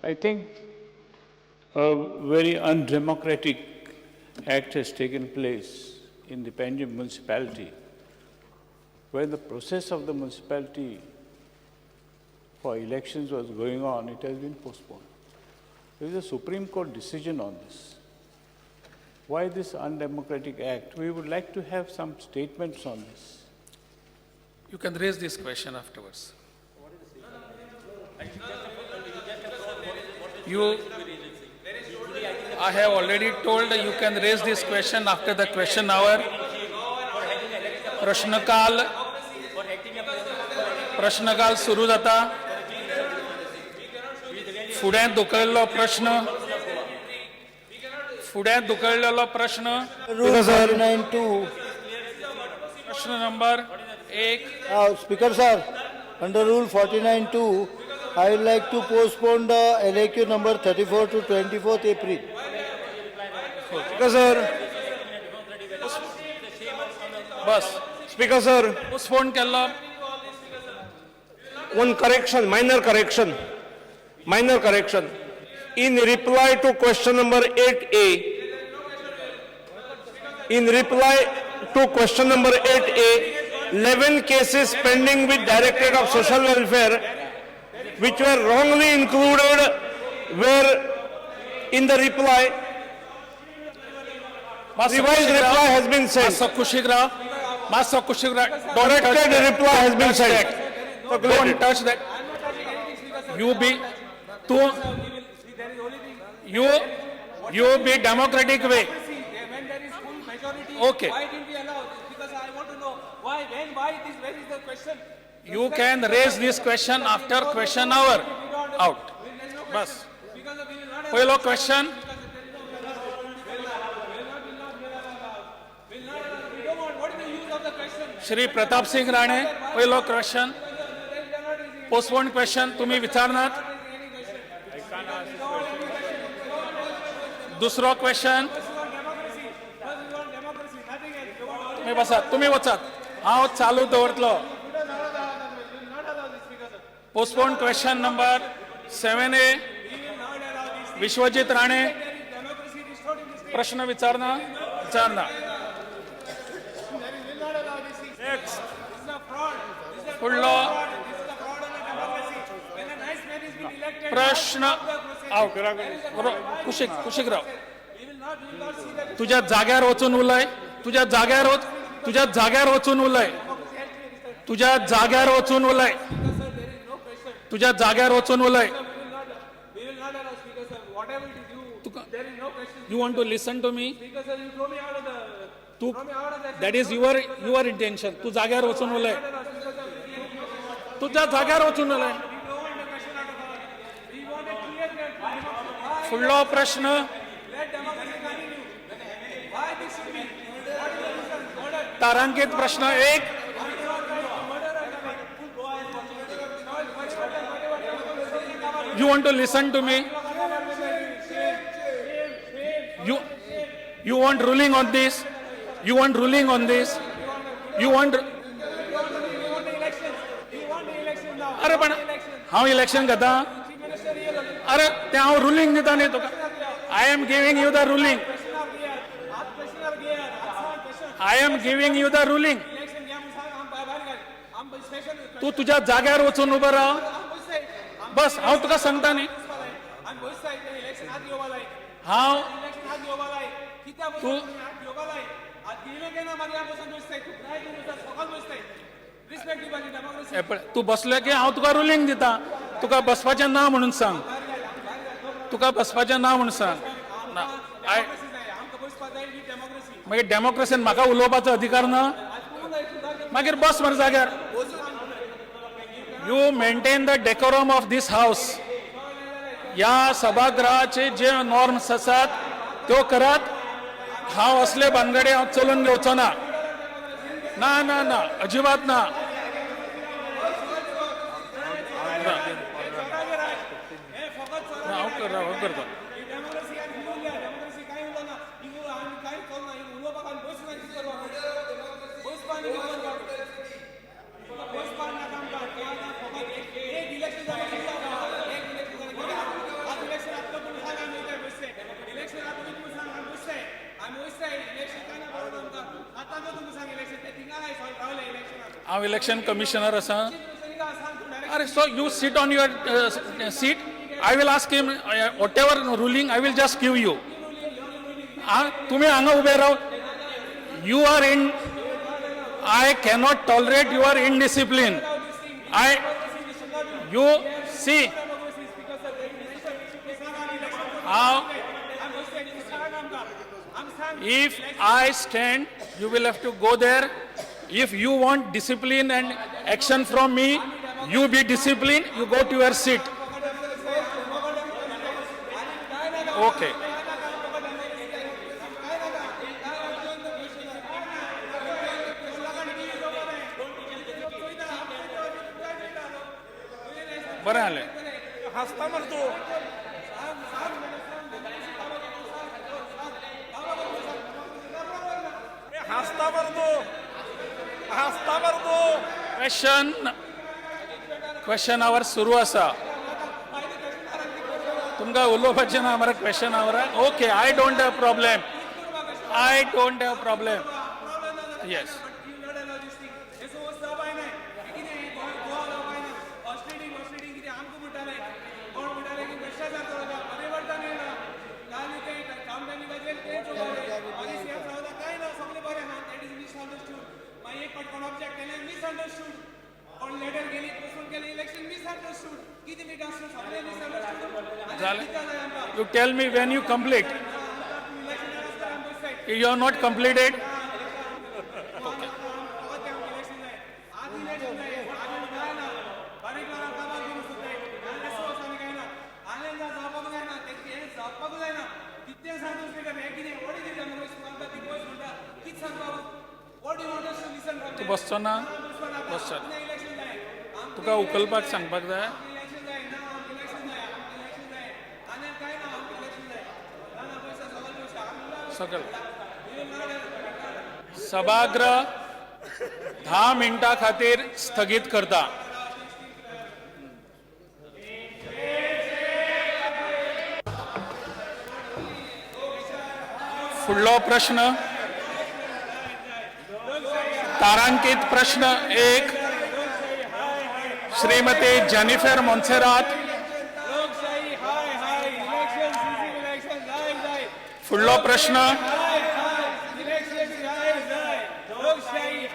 I think a very undemocratic act has taken place in the Panjim municipality, where the process of the municipality for elections was going on. It has been postponed. There is a Supreme Court decision on this. Why this undemocratic act? We would like to have some statements on this. You can raise this question afterwards. I have already told you can raise this question after the question hour. प्रश्नकाल सुरू जाता. फुड्यात धुकळिल्लो प्रश्न प्रश्न number 1. Speaker sir, under Rule 49(2), I would like to postpone the LAQ number 34 to 24th April. Speaker sir. Bus Speaker sir, postpone केल्लो. one correction, minor correction. In reply to question number 8A, 11 cases pending with Directorate of Social Welfare, which were wrongly included, were in the reply. Revised reply has been sent. Master Kushigra, Corrected reply has been sent. Don't touch that. You be democratic way. When there is full majority, Okay. why didn't we allow this? Because I want to know why it is, where is the question? You can raise this question after question hour. Out. Bas. Because we will not Hello question. we don't want, what is the use of the question? Shri Pratap Singh Rane. Hello question. Postponed question. तुम्ही विचारणार. दुसरो question. तुम्ही बसा. तुम्ही वचात. हांव चालू दवरतलो. Postpone question number 7A. Vishwajit Rane. प्रश्न विचारना. फुडलो प्रश्न. कुशिकराव तुझ्या जाग्यार वचून उलय. तुझ्या जाग्यार वचून उलय. We will not allow, Speaker sir. Whatever it is, there is no question. You want to listen to me? Speaker sir, you throw me out of the. That is your intention. तू जाग्यार वचून उलय. तुझ्या जाग्यार वचून उलय. फुडलो प्रश्न. तारांकित प्रश्न 1. You want to listen to me? You want ruling on this? You want अरे पण हांव इलेक्शन घेता. अरे ते हांव रुलींग दिता न्ही तुका. I am giving you the ruling. तू तुझ्या जाग्यार वचून उबो राव. बस हांव तुका सांगता न्ही. तू बसले की हांव तुका रुलींग दिता. तुका बसपाचें ना म्हणून सांग. मागीर डेमोक्रेसीन म्हाका उलोवपाचो अधिकार ना. मागीर बस मरे जाग्यार. You maintain the decorum of this house. या सभागृहाचे जे नॉर्म्स आसात त्यो करात. हांव असले भानगडे हांव चलून घेवचो ना. ना अजिबात ना. हांव करता. हांव इलेक्शन कमिशनर आसा. अरे so you seat on your seat. I will ask him whatever ruling I will just give you. तुम्ही हांगा उबे राव. You are in. I cannot tolerate your indiscipline. You see. If I stand, you will have to go there. If you want discipline and action from me, you be disciplined. You go to your seat. Okay. बरं आले. हसता मरतो. हसता मरतो. हसता मरतो. Question आवर सुरू आसा. तुमका उलोवपाचें ना मरे question hour. Okay, I don't have problem. I don't have problem. Yes. You tell me when you complete. You are not completed. तू बसचो ना. बसचो. तुका उखलपाक सांगपाक जाय. सकल सभागृह 10 मिनटां खातीर स्थगीत करता. फुडलो प्रश्न. तारांकित प्रश्न 1 श्रीमती जेनिफर मोन्सेरात. फुडलो प्रश्न.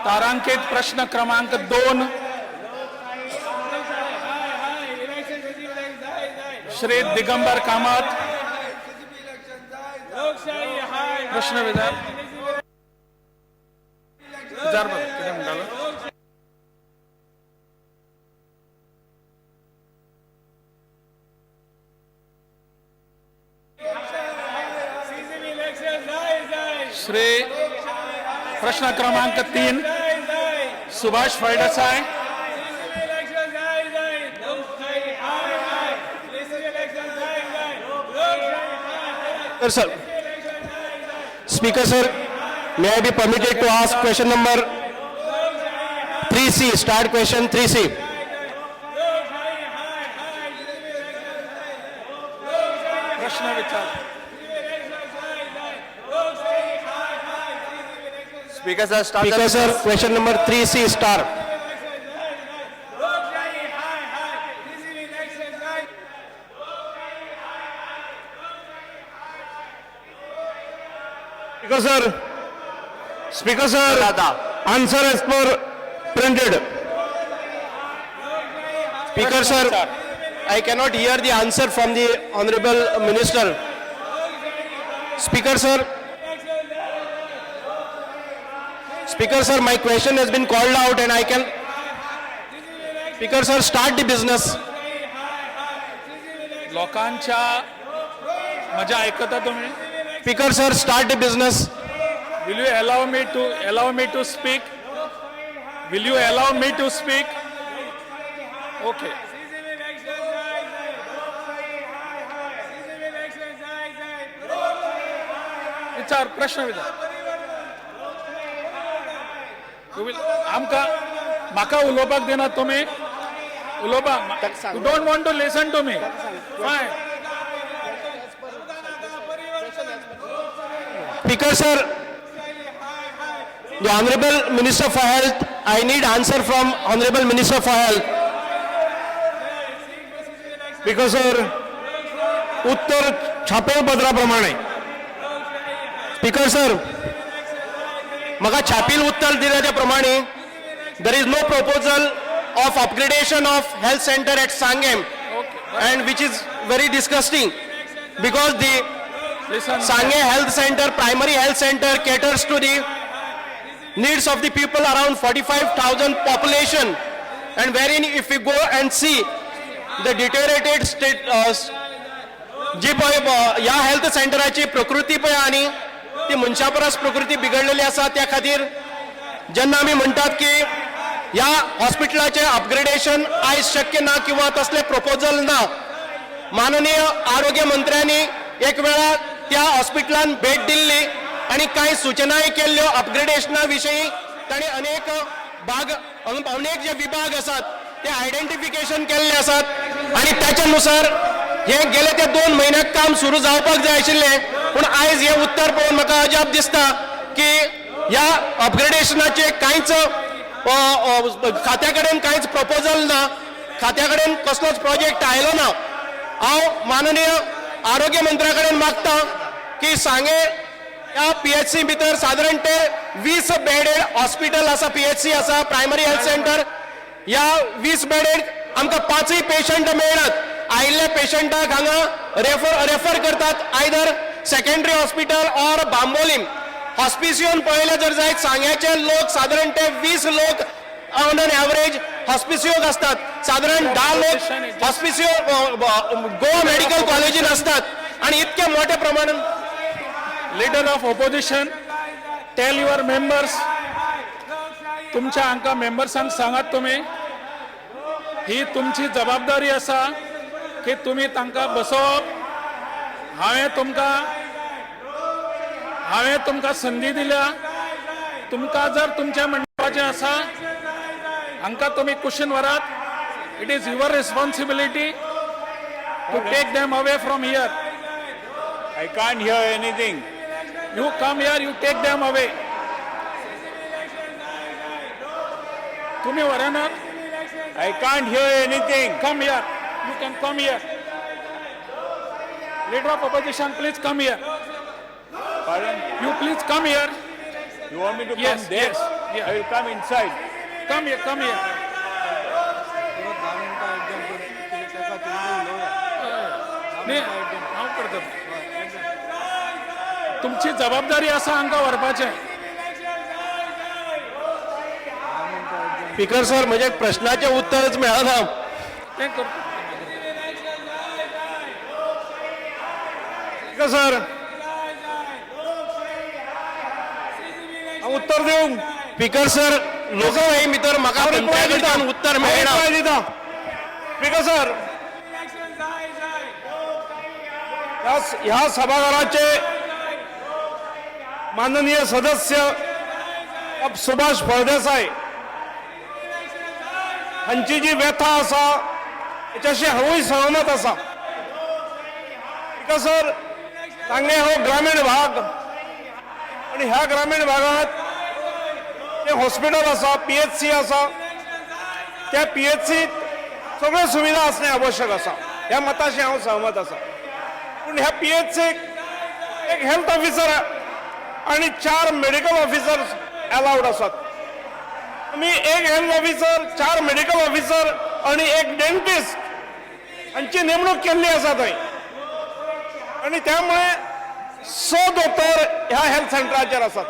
तारांकित प्रश्न क्रमांक 2 श्री दिगंबर कामत. प्रश्न विचार बघा किती म्हणटालो. श्री प्रश्न क्रमांक 3 Subhash Phaldesai. Sir, Speaker sir, may I be permitted to ask question number 3C? Start question 3C. प्रश्न विचार. Speaker sir, question number 3C star. Speaker sir, answer as per printed. Speaker sir, I cannot hear the answer from the Honorable Minister. Speaker sir, my question has been called out and I can... Speaker sir, start the business. लोकांच्या मजा ऐकता तुम्ही. Speaker sir, start the business. Will you allow me to speak? Will you allow me to speak? Okay. विचार प्रश्न विचार. आमकां म्हाका उलोवपाक दिनात तुम्ही. उलोवपाक. You don't want to listen to me. Fine. Speaker sir, the Honorable Minister for Health I need answer from Honorable Minister for Health. Speaker sir उत्तर छापील पत्राप्रमाणे Speaker sir, म्हाका छापील उत्तर दिल्याच्या प्रमाणे there is no proposal of upgradation of health center at Sangam, and which is very disgusting because the Listen, Sangam Health Center, primary health center, caters to the needs of the people around 45,000 population, and wherein if we go and see the deteriorated state, जी पळय ह्या health सेंटराची प्रकृती पळय आनी ती मनशा परस प्रकृती बिगडलेली आसा, त्या खातीर जेन्ना आमी म्हणटात की ह्या हॉस्पिटलाचें अपग्रेडेशन आयज शक्य ना किंवा तसले प्रपोजल ना, माननीय आरोग्य मंत्र्यांनी एक वेळा त्या हॉस्पिटलान भेट दिल्ली आणि काही सूचनाय केल्ल्यो अपग्रेडेशना विशयी. तांणी अनेक भाग अनेक जे विभाग आसात ते आयडेंटिफिकेशन केल्ले आसात आणि त्याच्यानुसार हे गेले ते 2 महिन्यात काम सुरू जावपाक जाय आशिल्ले, पूण आयज हे उत्तर पळोवन म्हाका अजाप दिसता की ह्या अपग्रेडेशनाचे कांयच खात्या कडेन कांयच प्रपोजल ना, खात्या कडेन कसलोच प्रोजेक्ट आयलो ना. हांव माननीय आरोग्य मंत्र्या कडेन मागता की सांगे ह्या PHC भितर सादारण ते 20 बेडेड हॉस्पिटल आसा, PHC आसा, प्रायमरी हेल्थ सेंटर. ह्या 20 बेडेड आमकां 5 पेशंट मेळनात. आयिल्ले पेशंटाक हांगा रेफर करतात either secondary hospital or Bambolim. हॉस्पिसियोन पळयले जर जायत सांग्याचे लोक सादारण ते 20 लोक ऑन एन एवरेज हॉस्पिसियोक असतात, साधारण 10 लोक हॉस्पिसियो गोवा मेडिकल कॉलेजीन असतात आणि इतके मोठ्या प्रमाणात. Leader of opposition, tell your members, तुमच्या हांका मेंबर्सांक सांगात तुम्ही ही तुमची जबाबदारी आसा की तुम्ही तांकां बसोवप. हांवें तुमकां संदी दिल्या, तुमकां जर तुमचें म्हणपाचें आसा हांकां तुम्ही कुशीन व्हरात. It is your responsibility to take them away from here. I can't hear anything. You come here, you take them away. तुम्ही वरानात, I can't hear anything. come here. You can come here. Leader of opposition, please come here. Pardon? You please come here. You want me to Yes, come there? yes, yeah. I will come inside. Come here, come here. नाही, हांव करता. तुमची जबाबदारी आसा हांकां व्हरपाचें. Speaker sir, म्हजे प्रश्नाचें उत्तरच मेळना. तें करता. स्पीकर सर हांव उत्तर दिवंक स्पीकर सर, लोकशाही भितर म्हाका तुमच्या कडच्यान उत्तर मेळना. दिता. स्पीकर सर ह्या सभागृहाचे माननीय सदस्य सुभाष फळदेसाय हांची जी व्यथा आसा त्याच्याशी हांवूय सहमत आसा. स्पीकर सर, सांगणे हो ग्रामीण भाग आणि ह्या ग्रामीण भागात जे हॉस्पिटल आसा, PHC आसा, त्या PHCत सगळ्यो सुविधा असणे आवश्यक आसा. ह्या मताशी हांव सहमत आसा. पूण ह्या PHCक एक हेल्थ ऑफिसर आणि 4 मेडिकल ऑफिसर्स अलाउड असतात. आम्ही एक हेल्थ ऑफिसर, 4 मेडिकल ऑफिसर आणि एक डेंटिस्ट हांची नेमणूक केल्ली आसा थंय. आणि त्यामुळे 100 दोतोर ह्या हेल्थ सेंटराचेर आसात.